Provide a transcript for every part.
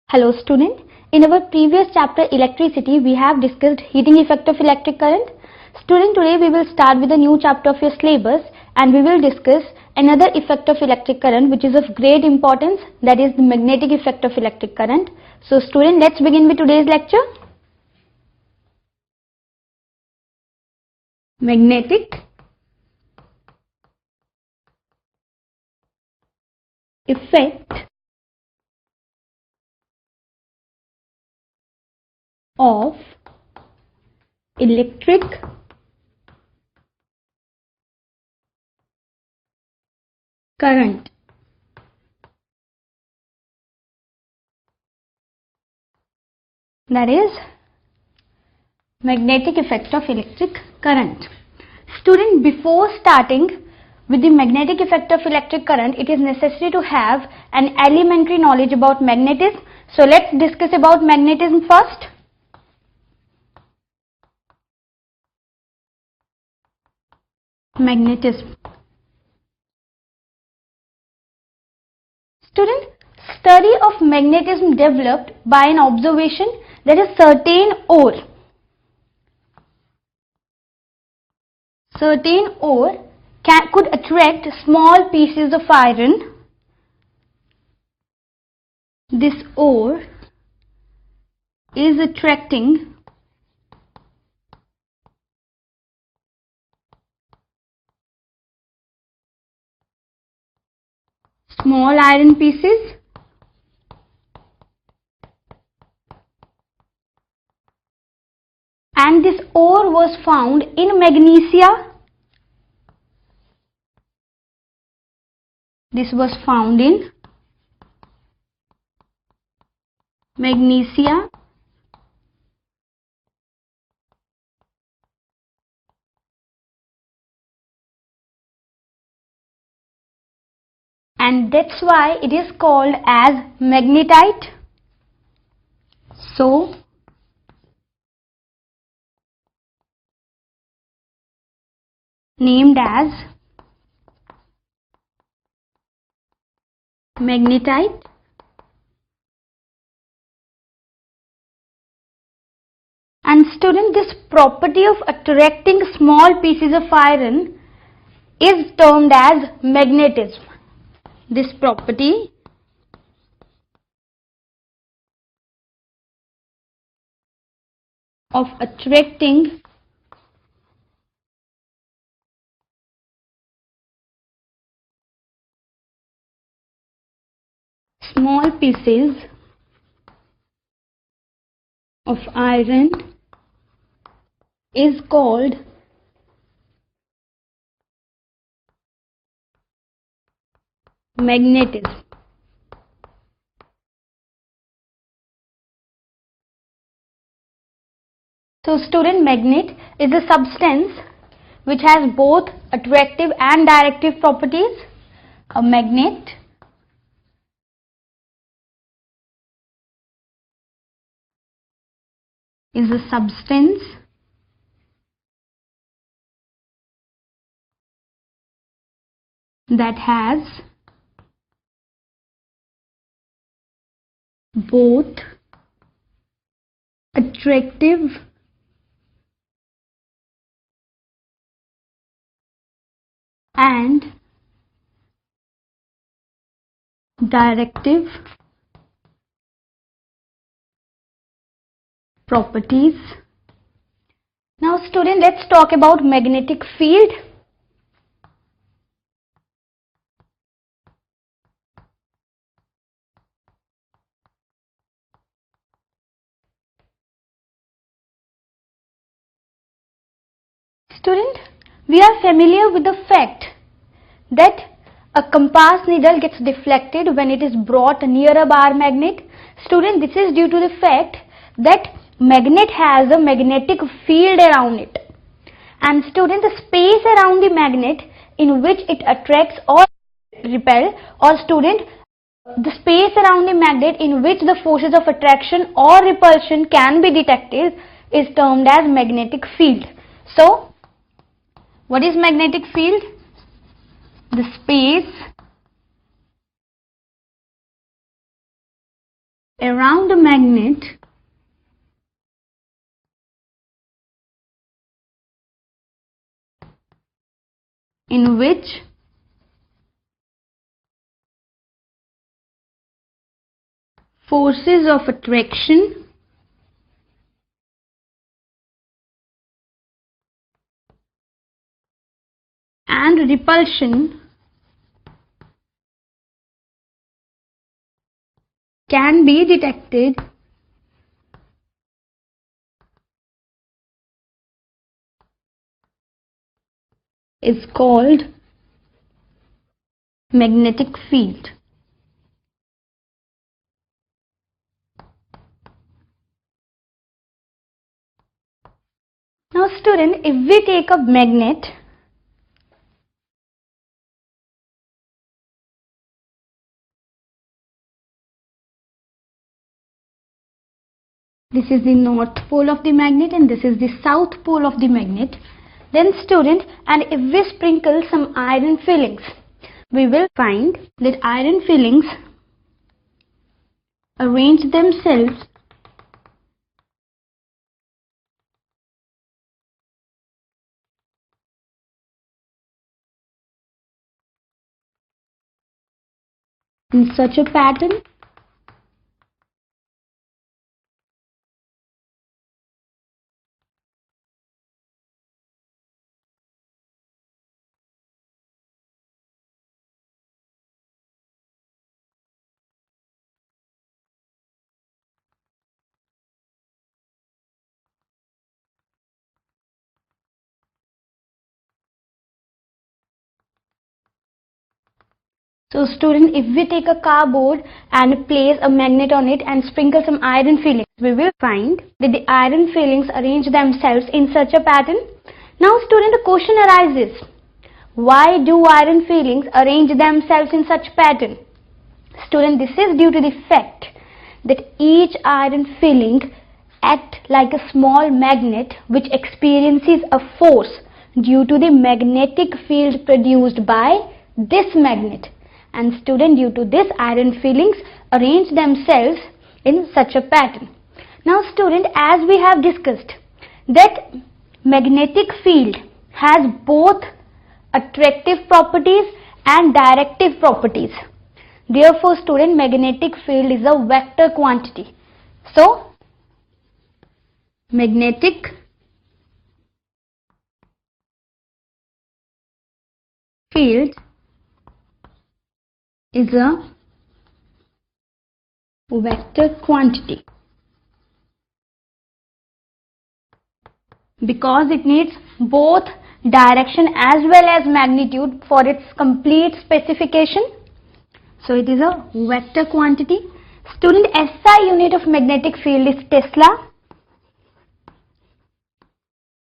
Hello student, in our previous chapter electricity we have discussed heating effect of electric current. Student, today we will start with a new chapter of your syllabus and we will discuss another effect of electric current which is of great importance, that is the magnetic effect of electric current. So student, let's begin with today's lecture. Magnetic effect of electric current. That is magnetic effect of electric current. Student, before starting with the magnetic effect of electric current, it is necessary to have an elementary knowledge about magnetism. So let's discuss about magnetism first. Magnetism. Student, study of magnetism developed by an observation that a certain ore could attract small pieces of iron. This ore is attracting small iron pieces and this ore was found in Magnesia. This was found in Magnesia and that's why it is called as magnetite. So named as magnetite. And student, this property of attracting small pieces of iron is termed as magnetism. This property of attracting small pieces of iron is called magnetism. So student, magnet is a substance which has both attractive and directive properties. A magnet is a substance that has both attractive and directive properties. Now student, let's talk about magnetic field. Student, we are familiar with the fact that a compass needle gets deflected when it is brought near a bar magnet. Student, this is due to the fact that magnet has a magnetic field around it. And student, the space around the magnet in which it attracts or repel, or student, the space around the magnet in which the forces of attraction or repulsion can be detected is termed as magnetic field. So, what is magnetic field? The space around a magnet in which forces of attraction and repulsion can be detected is called magnetic field. Now student, if we take a magnet, this is the north pole of the magnet and this is the south pole of the magnet. Then student, and if we sprinkle some iron fillings, we will find that iron fillings arrange themselves in such a pattern So student, if we take a cardboard and place a magnet on it and sprinkle some iron fillings, we will find that the iron fillings arrange themselves in such a pattern. Now student, the question arises, why do iron fillings arrange themselves in such pattern? Student, this is due to the fact that each iron filling acts like a small magnet which experiences a force due to the magnetic field produced by this magnet. And student, due to this, iron fillings arrange themselves in such a pattern. Now student, as we have discussed that magnetic field has both attractive properties and directive properties. Therefore student, magnetic field is a vector quantity. So magnetic field is a vector quantity because it needs both direction as well as magnitude for its complete specification. So it is a vector quantity. Student, SI unit of magnetic field is Tesla.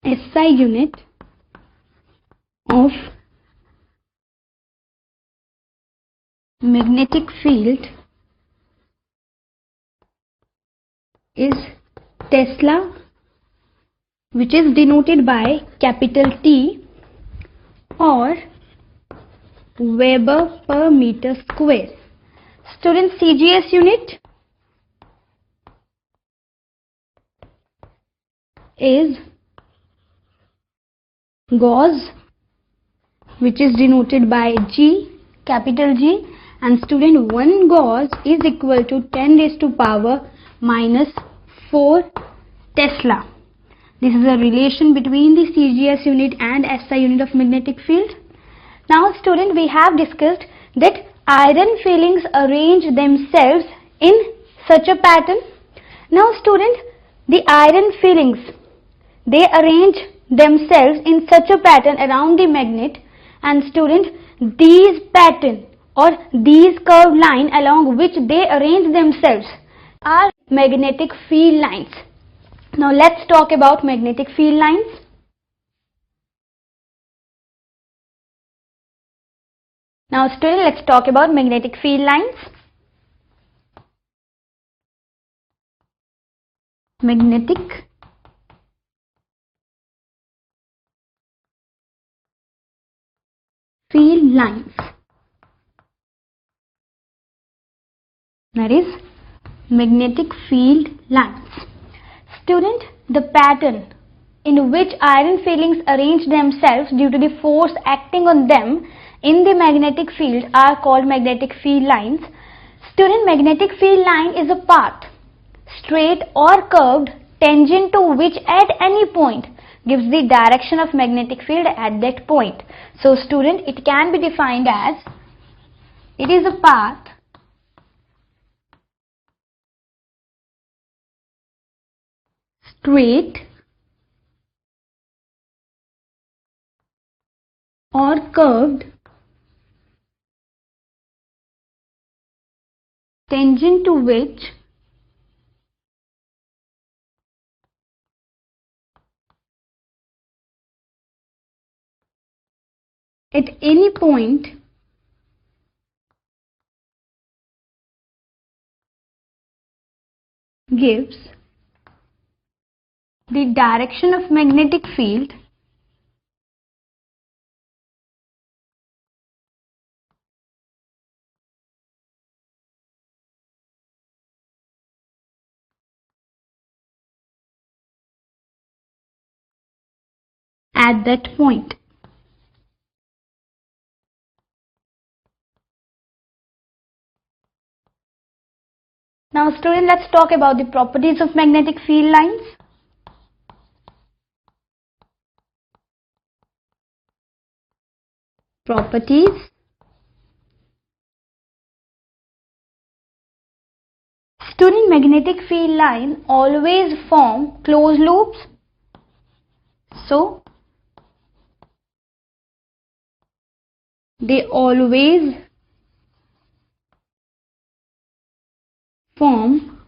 SI unit of magnetic field is Tesla, which is denoted by capital T, or Weber per meter square. Student, CGS unit is Gauss, which is denoted by G, capital G, and student, 1 Gauss is equal to 10 raised to power minus 4 Tesla. This is a relation between the CGS unit and SI unit of magnetic field. Now student, we have discussed that iron fillings arrange themselves in such a pattern. Now student, the iron fillings, they arrange themselves in such a pattern around the magnet, and student, these pattern or these curved line along which they arrange themselves are magnetic field lines. Now let's talk about magnetic field lines. Now student, let's talk about magnetic field lines. Magnetic field lines, that is magnetic field lines. Student, the pattern in which iron filings arrange themselves due to the force acting on them in the magnetic field are called magnetic field lines. Student, magnetic field line is a path, straight or curved, tangent to which at any point gives the direction of magnetic field at that point. So student, it can be defined as, it is a path straight or curved, tangent to which at any point gives the direction of magnetic field at that point. Now student, let's talk about the properties of magnetic field lines. Properties. Student, magnetic field line always form closed loops. So they always form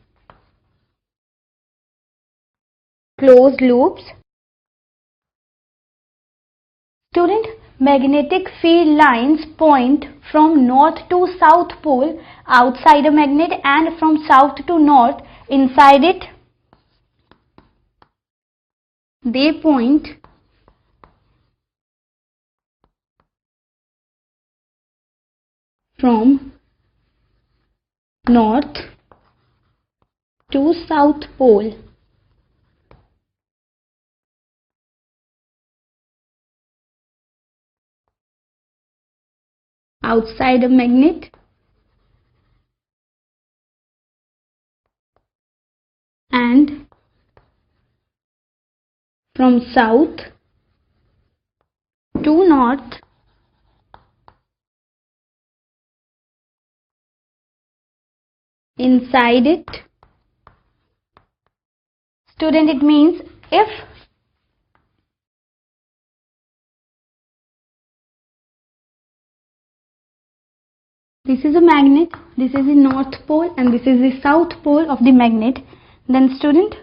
closed loops. Student, magnetic field lines point from north to south pole outside a magnet and from south to north inside it. They point from north to south pole outside a magnet and from south to north inside it. Student, it means if this is a magnet, this is the north pole and this is the south pole of the magnet, then student,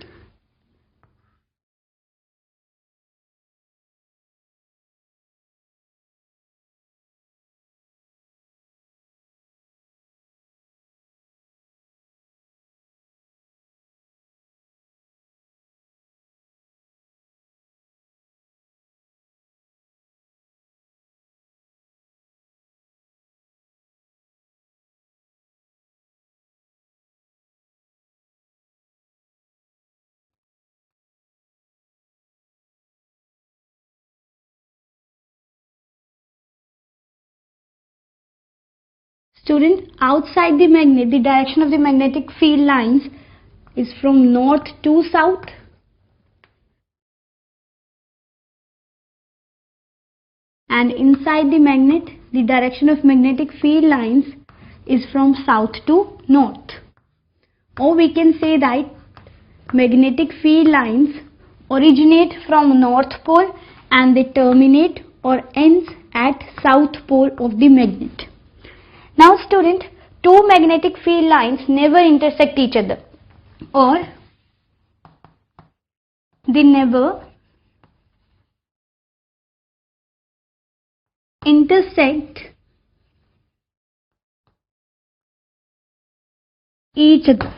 outside the magnet, the direction of the magnetic field lines is from north to south. And inside the magnet, the direction of magnetic field lines is from south to north. Or we can say that magnetic field lines originate from north pole and they terminate or ends at south pole of the magnet. Now student, two magnetic field lines never intersect each other, or they never intersect each other.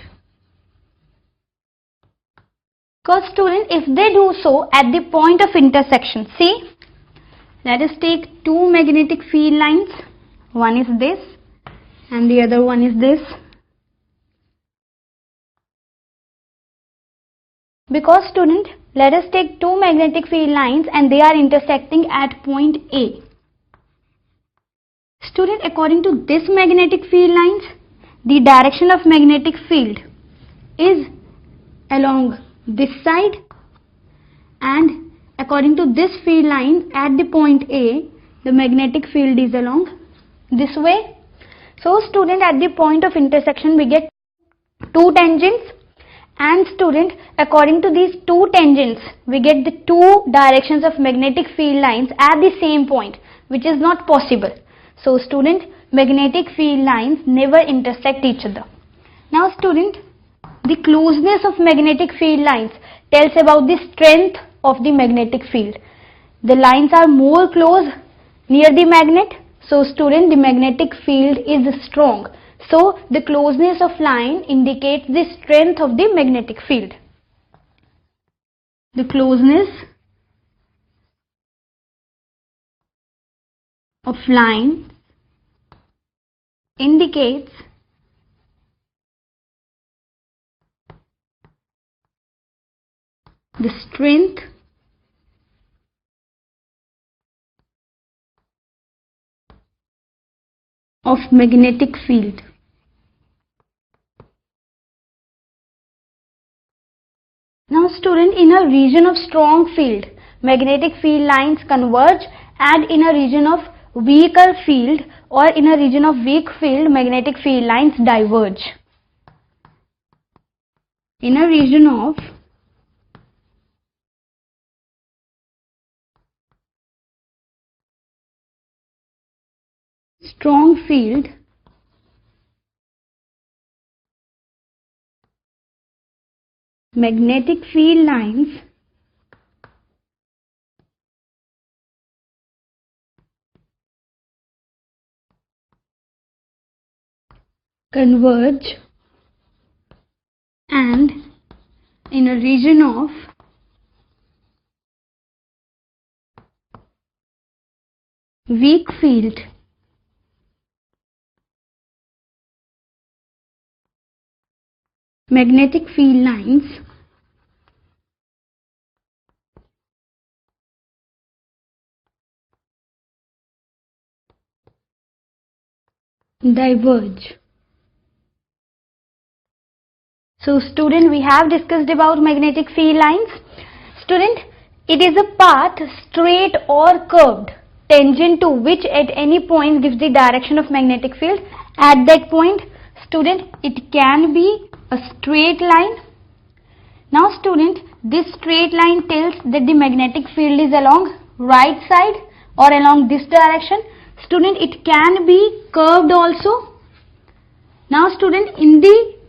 Because student, if they do so at the point of intersection, see, let us take two magnetic field lines, one is this and the other one is this. Because student, let us take two magnetic field lines and they are intersecting at point A. Student, according to this magnetic field lines, the direction of magnetic field is along this side, and according to this field line at the point A, the magnetic field is along this way. So student, at the point of intersection we get two tangents, and student, according to these two tangents we get the two directions of magnetic field lines at the same point, which is not possible. So student, magnetic field lines never intersect each other. Now student, the closeness of magnetic field lines tells about the strength of the magnetic field. The lines are more close near the magnet, so student, the magnetic field is strong. So the closeness of line indicates the strength of the magnetic field. The closeness of line indicates the strength of magnetic field. Now student, in a region of strong field, magnetic field lines converge, and in a region of weaker field or in a region of weak field, magnetic field lines diverge. In a region of strong field, magnetic field lines converge, and in a region of weak field, magnetic field lines diverge. So student, we have discussed about magnetic field lines. Student, it is a path straight or curved tangent to which at any point gives the direction of magnetic field. At that point, student, it can be a straight line. Now student, this straight line tells that the magnetic field is along right side or along this direction. Student, it can be curved also. Now student, in the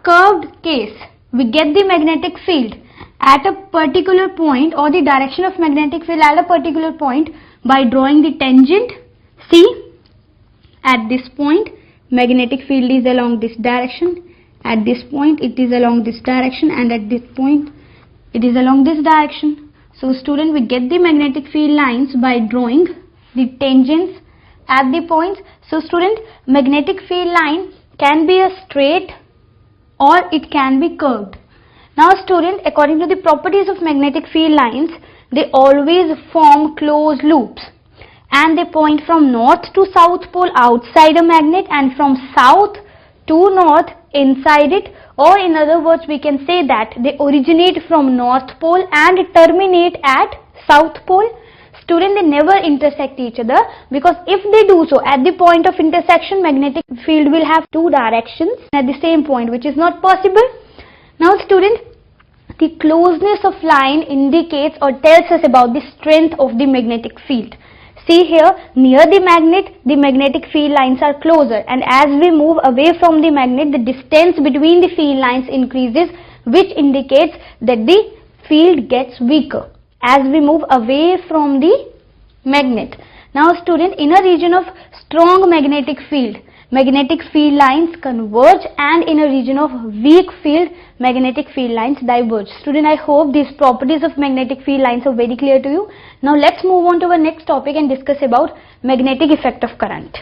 curved case, we get the magnetic field at a particular point, or the direction of magnetic field at a particular point, by drawing the tangent. See, at this point magnetic field is along this direction, at this point it is along this direction, and at this point it is along this direction. So student, we get the magnetic field lines by drawing the tangents at the points. So student, magnetic field line can be a straight or it can be curved. Now student, according to the properties of magnetic field lines, they always form closed loops, and they point from north to south pole outside a magnet and from south to north inside it, or in other words we can say that they originate from north pole and terminate at south pole. Student, they never intersect each other, because if they do so, at the point of intersection magnetic field will have two directions at the same point, which is not possible. Now student, the closeness of line indicates or tells us about the strength of the magnetic field. See here, near the magnetic field lines are closer, and as we move away from the magnet, the distance between the field lines increases, which indicates that the field gets weaker as we move away from the magnet. Now student, in a region of strong magnetic field, magnetic field lines converge, and in a region of weak field, magnetic field lines diverge. Student, I hope these properties of magnetic field lines are very clear to you. Now let's move on to our next topic and discuss about magnetic effect of current.